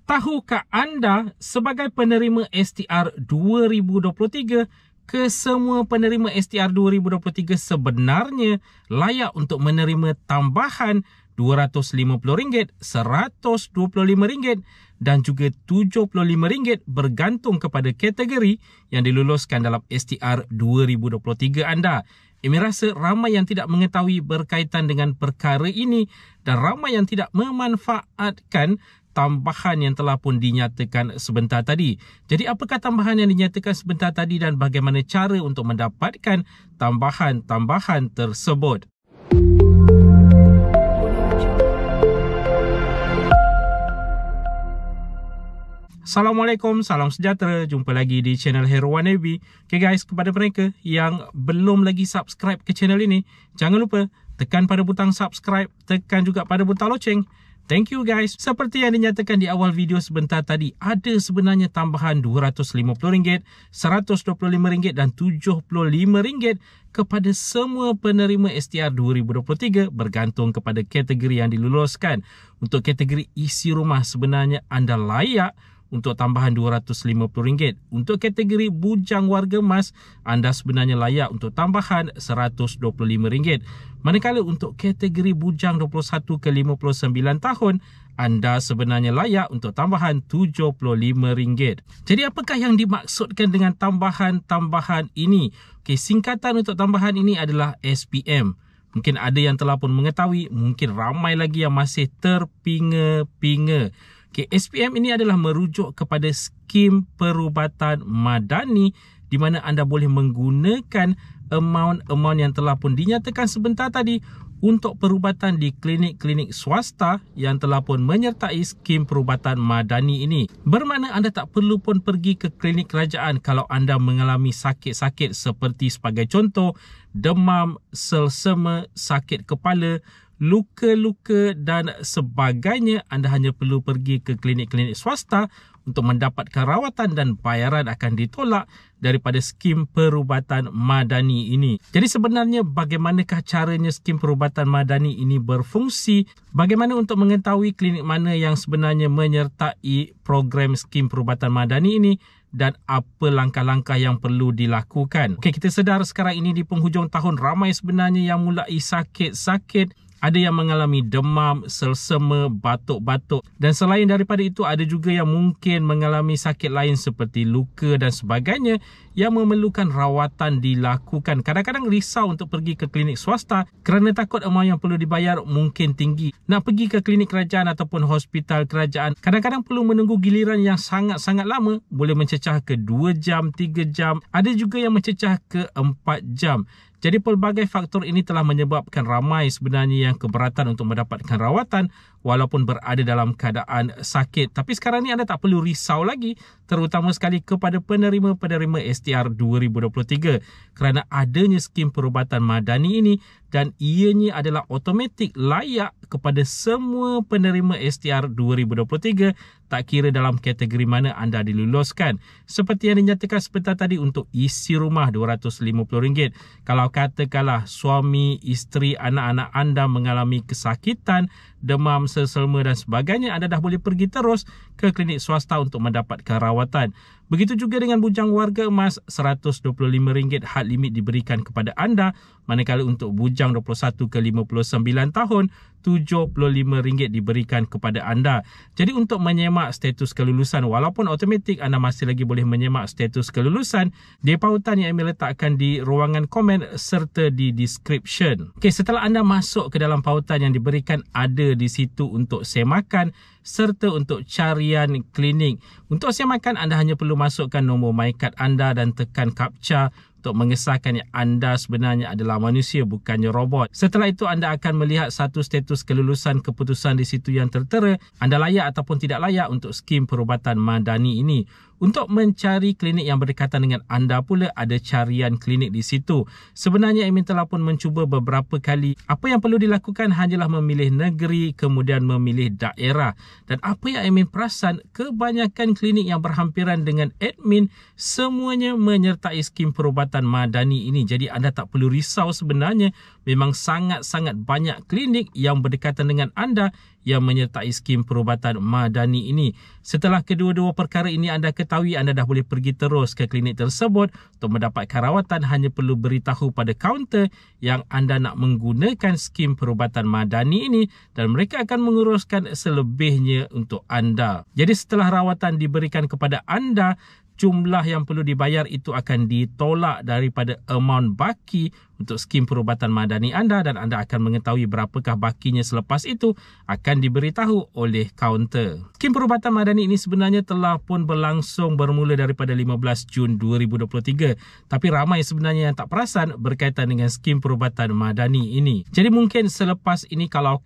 Tahukah anda sebagai penerima STR 2023, kesemua penerima STR 2023 sebenarnya layak untuk menerima tambahan RM250, RM125 dan juga RM75 bergantung kepada kategori yang diluluskan dalam STR 2023 anda. Emi rasa ramai yang tidak mengetahui berkaitan dengan perkara ini dan ramai yang tidak memanfaatkan tambahan yang telah pun dinyatakan sebentar tadi. Jadi apakah tambahan yang dinyatakan sebentar tadi dan bagaimana cara untuk mendapatkan tambahan-tambahan tersebut? Assalamualaikum, salam sejahtera. Jumpa lagi di channel Herowan Navy. Okay guys, kepada mereka yang belum lagi subscribe ke channel ini, jangan lupa tekan pada butang subscribe, tekan juga pada butang loceng. Thank you guys. Seperti yang dinyatakan di awal video sebentar tadi, ada sebenarnya tambahan RM250, RM125 dan RM75 kepada semua penerima STR 2023 bergantung kepada kategori yang diluluskan. Untuk kategori isi rumah sebenarnya anda layak untuk tambahan RM250. Untuk kategori bujang warga emas, anda sebenarnya layak untuk tambahan RM125. Manakala untuk kategori bujang 21 ke 59 tahun, anda sebenarnya layak untuk tambahan RM75. Jadi apakah yang dimaksudkan dengan tambahan-tambahan ini? Okey, singkatan untuk tambahan ini adalah SPM. Mungkin ada yang telah pun mengetahui, mungkin ramai lagi yang masih terpinga-pinga. Okay, SPM ini adalah merujuk kepada skim perubatan madani di mana anda boleh menggunakan amount yang telah pun dinyatakan sebentar tadi untuk perubatan di klinik-klinik swasta yang telah pun menyertai skim perubatan madani ini. Bermakna anda tak perlu pun pergi ke klinik kerajaan kalau anda mengalami sakit-sakit seperti sebagai contoh demam, selsema, sakit kepala, luka-luka dan sebagainya. Anda hanya perlu pergi ke klinik-klinik swasta untuk mendapatkan rawatan dan bayaran akan ditolak daripada skim perubatan madani ini. Jadi sebenarnya bagaimanakah caranya skim perubatan madani ini berfungsi? Bagaimana untuk mengetahui klinik mana yang sebenarnya menyertai program skim perubatan madani ini? Dan apa langkah-langkah yang perlu dilakukan? Okey, kita sedar sekarang ini di penghujung tahun ramai sebenarnya yang mulai sakit-sakit. Ada yang mengalami demam, selsema, batuk-batuk. Dan selain daripada itu, ada juga yang mungkin mengalami sakit lain seperti luka dan sebagainya yang memerlukan rawatan dilakukan. Kadang-kadang risau untuk pergi ke klinik swasta kerana takut amount yang perlu dibayar mungkin tinggi. Nak pergi ke klinik kerajaan ataupun hospital kerajaan, kadang-kadang perlu menunggu giliran yang sangat-sangat lama. Boleh mencecah ke 2 jam, 3 jam. Ada juga yang mencecah ke 4 jam. Jadi pelbagai faktor ini telah menyebabkan ramai sebenarnya yang keberatan untuk mendapatkan rawatan walaupun berada dalam keadaan sakit. Tapi sekarang ni anda tak perlu risau lagi, terutama sekali kepada penerima-penerima STR 2023 kerana adanya skim perubatan madani ini dan ianya adalah automatik layak kepada semua penerima STR 2023 tak kira dalam kategori mana anda diluluskan. Seperti yang dinyatakan sebentar tadi untuk isi rumah RM250. Kalau katakanlah suami, isteri, anak-anak anda mengalami kesakitan, demam, selsema dan sebagainya, anda dah boleh pergi terus ke klinik swasta untuk mendapatkan rawatan. Begitu juga dengan bujang warga emas, RM125 had limit diberikan kepada anda. Manakala untuk bujang 21 ke 59 tahun, RM75 diberikan kepada anda. Jadi untuk menyemak status kelulusan, walaupun automatik anda masih lagi boleh menyemak status kelulusan di pautan yang Emi letakkan di ruangan komen serta di description. Okey, setelah anda masuk ke dalam pautan yang diberikan, ada di situ untuk semakan serta untuk carian klinik. Untuk semakan, anda hanya perlu masukkan nombor MyCard anda dan tekan captcha untuk mengesahkan yang anda sebenarnya adalah manusia, bukannya robot. Setelah itu, anda akan melihat satu status kelulusan keputusan di situ yang tertera. Anda layak ataupun tidak layak untuk skim perubatan madani ini. Untuk mencari klinik yang berdekatan dengan anda pula, ada carian klinik di situ. Sebenarnya Emi telah pun mencuba beberapa kali. Apa yang perlu dilakukan hanyalah memilih negeri, kemudian memilih daerah. Dan apa yang Emi perasan, kebanyakan klinik yang berhampiran dengan admin, semuanya menyertai skim perubatan madani ini. Jadi anda tak perlu risau sebenarnya. Memang sangat-sangat banyak klinik yang berdekatan dengan anda yang menyertai skim perubatan madani ini. Setelah kedua-dua perkara ini anda ketahui, anda dah boleh pergi terus ke klinik tersebut untuk mendapatkan rawatan. Hanya perlu beritahu pada kaunter yang anda nak menggunakan skim perubatan madani ini dan mereka akan menguruskan selebihnya untuk anda. Jadi setelah rawatan diberikan kepada anda, jumlah yang perlu dibayar itu akan ditolak daripada amount baki untuk skim perubatan madani anda dan anda akan mengetahui berapakah bakinya selepas itu akan diberitahu oleh kaunter. Skim perubatan madani ini sebenarnya telah pun berlangsung bermula daripada 15 Jun 2023, tapi ramai sebenarnya yang tak perasan berkaitan dengan skim perubatan madani ini. Jadi mungkin selepas ini kalau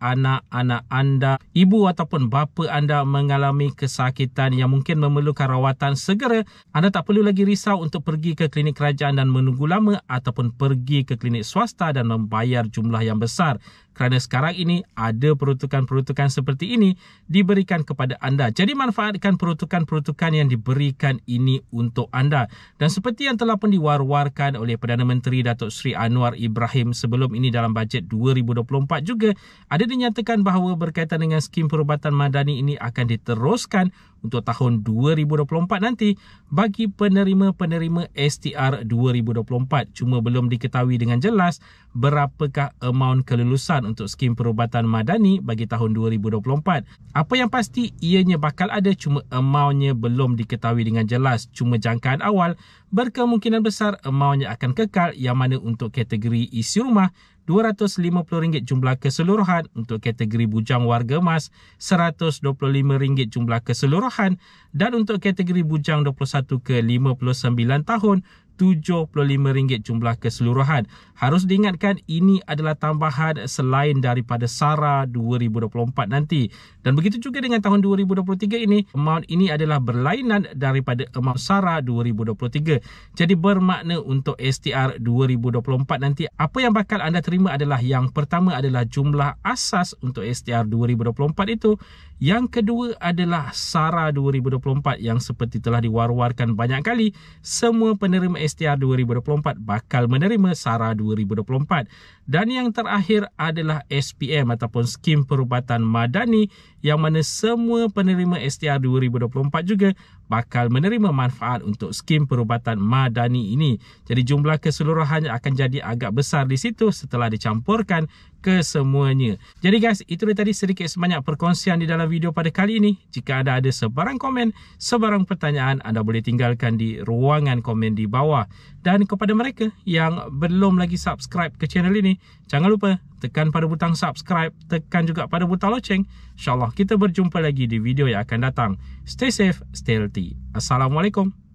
anak-anak anda, ibu ataupun bapa anda mengalami kesakitan yang mungkin memerlukan rawatan segera, anda tak perlu lagi risau untuk pergi ke klinik kerajaan dan menunggu lama ataupun pergi ke klinik swasta dan membayar jumlah yang besar. Kerana sekarang ini ada peruntukan-peruntukan seperti ini diberikan kepada anda. Jadi manfaatkan peruntukan-peruntukan yang diberikan ini untuk anda. Dan seperti yang telah pun diwar-warkan oleh Perdana Menteri Datuk Seri Anwar Ibrahim sebelum ini dalam bajet 2024 juga, ada dinyatakan bahawa berkaitan dengan skim perubatan madani ini akan diteruskan untuk tahun 2024 nanti bagi penerima-penerima STR 2024. Cuma belum diketahui dengan jelas berapakah amount kelulusan untuk skim perubatan madani bagi tahun 2024. Apa yang pasti ianya bakal ada, cuma amountnya belum diketahui dengan jelas. Cuma jangkaan awal berkemungkinan besar amountnya akan kekal, yang mana untuk kategori isi rumah RM250 jumlah keseluruhan, untuk kategori bujang warga emas RM125 jumlah keseluruhan, dan untuk kategori bujang 21 ke 59 tahun RM75 jumlah keseluruhan. Harus diingatkan ini adalah tambahan selain daripada SARA 2024 nanti. Dan begitu juga dengan tahun 2023 ini, amount ini adalah berlainan daripada amount SARA 2023. Jadi bermakna untuk STR 2024 nanti, apa yang bakal anda terima adalah yang pertama adalah jumlah asas untuk STR 2024 itu. Yang kedua adalah SARA 2024 yang seperti telah diwar-warkan banyak kali, semua penerima STR 2024 bakal menerima SARA 2024. Dan yang terakhir adalah SPM ataupun skim perubatan madani, yang mana semua penerima STR 2024 juga bakal menerima manfaat untuk skim perubatan madani ini. Jadi jumlah keseluruhannya akan jadi agak besar di situ setelah dicampurkan kesemuanya. Jadi guys, itu dia tadi sedikit sebanyak perkongsian di dalam video pada kali ini. Jika anda ada sebarang komen, sebarang pertanyaan, anda boleh tinggalkan di ruangan komen di bawah. Dan kepada mereka yang belum lagi subscribe ke channel ini, jangan lupa tekan pada butang subscribe, tekan juga pada butang loceng. InsyaAllah kita berjumpa lagi di video yang akan datang. Stay safe, stay healthy. Assalamualaikum.